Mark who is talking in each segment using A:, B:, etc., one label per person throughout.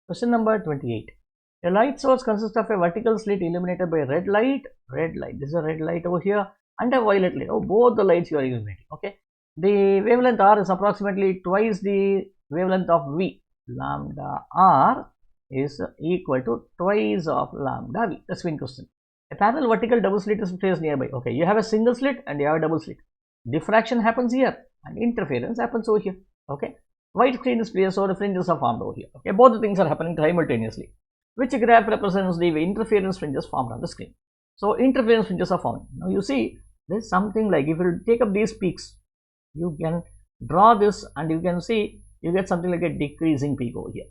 A: Question number 28. A light source consists of a vertical slit illuminated by red light, this is a red light over here, and a violet light. Oh, both the lights you are illuminating. Okay. The wavelength R is approximately twice the wavelength of V. Lambda R is equal to twice of lambda V. That's one question. A parallel vertical double slit is placed nearby. Okay, you have a single slit and you have a double slit. Diffraction happens here and interference happens over here. Okay. White screen is placed, so the fringes are formed over here. Okay, both the things are happening simultaneously. Which graph represents the interference fringes formed on the screen? So interference fringes are formed. Now you see, there's something like, if you take up these peaks, you can draw this and you can see you get something like a decreasing peak over here.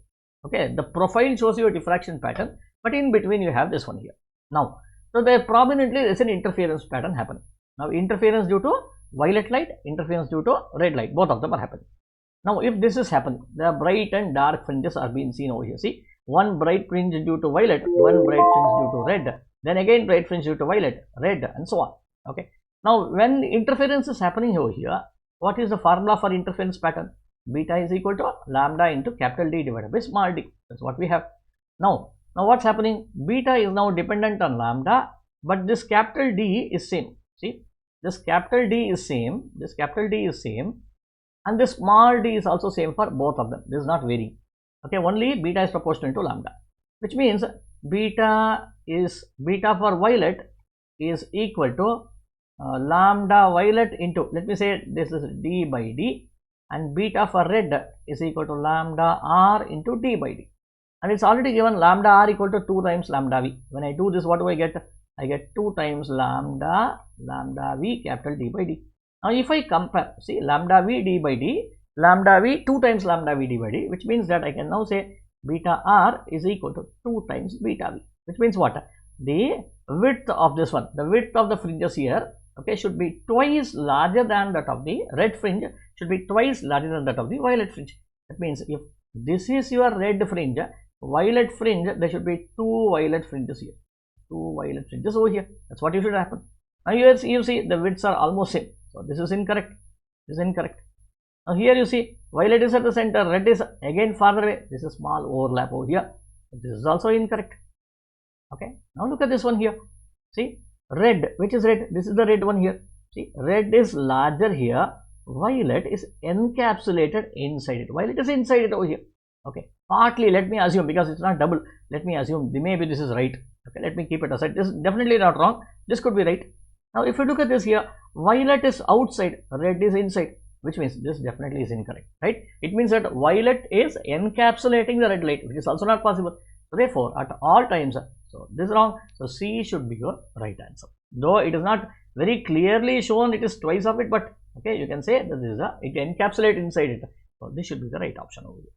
A: Okay, the profile shows you a diffraction pattern, but in between you have this one here. Now, so there prominently there is an interference pattern happening. Now interference due to violet light, interference due to red light, both of them are happening. Now, if this is happening, the bright and dark fringes are being seen over here. See, one bright fringe due to violet, one bright fringe due to red, then again bright fringe due to violet, red, and so on. Okay. Now, when interference is happening over here, what is the formula for interference pattern? Beta is equal to lambda into capital D divided by small d. That's what we have. Now what's happening? Beta is now dependent on lambda, but this capital D is same. See, this capital D is same. This capital D is same. And this small d is also same for both of them. This is not varying. Okay, only beta is proportional to lambda, which means beta for violet is equal to lambda violet into, let me say this is d by d, and beta for red is equal to lambda r into d by d. And it's already given lambda r equal to 2 times lambda v. When I do this, what do I get? I get 2 times lambda v capital D by d. Now, if I compare, see, lambda v d by d, lambda v 2 times lambda v d by d, which means that I can now say beta r is equal to 2 times beta v, which means what? The width of this one, the width of the fringes here, okay, should be twice larger than that of the red fringe, should be twice larger than that of the violet fringe. That means if this is your red fringe, violet fringe, there should be 2 violet fringes here, 2 violet fringes over here. That's what you should happen. Now, here you see the widths are almost same. So, this is incorrect. This is incorrect. Now, here you see violet is at the center, red is again farther away. This is small overlap over here. This is also incorrect. Okay. Now, look at this one here. See, red, which is red? This is the red one here. See, red is larger here. Violet is encapsulated inside it. Violet is inside it over here. Okay. Partly, let me assume, because it's not double, let me assume maybe this is right. Okay. Let me keep it aside. This is definitely not wrong. This could be right. Now, if you look at this here, violet is outside, red is inside, which means this definitely is incorrect, right? It means that violet is encapsulating the red light, which is also not possible. So, therefore, at all times, so this is wrong. So, C should be your right answer. Though it is not very clearly shown, it is twice of it, but okay, you can say that this is it encapsulates inside it. So, this should be the right option over here.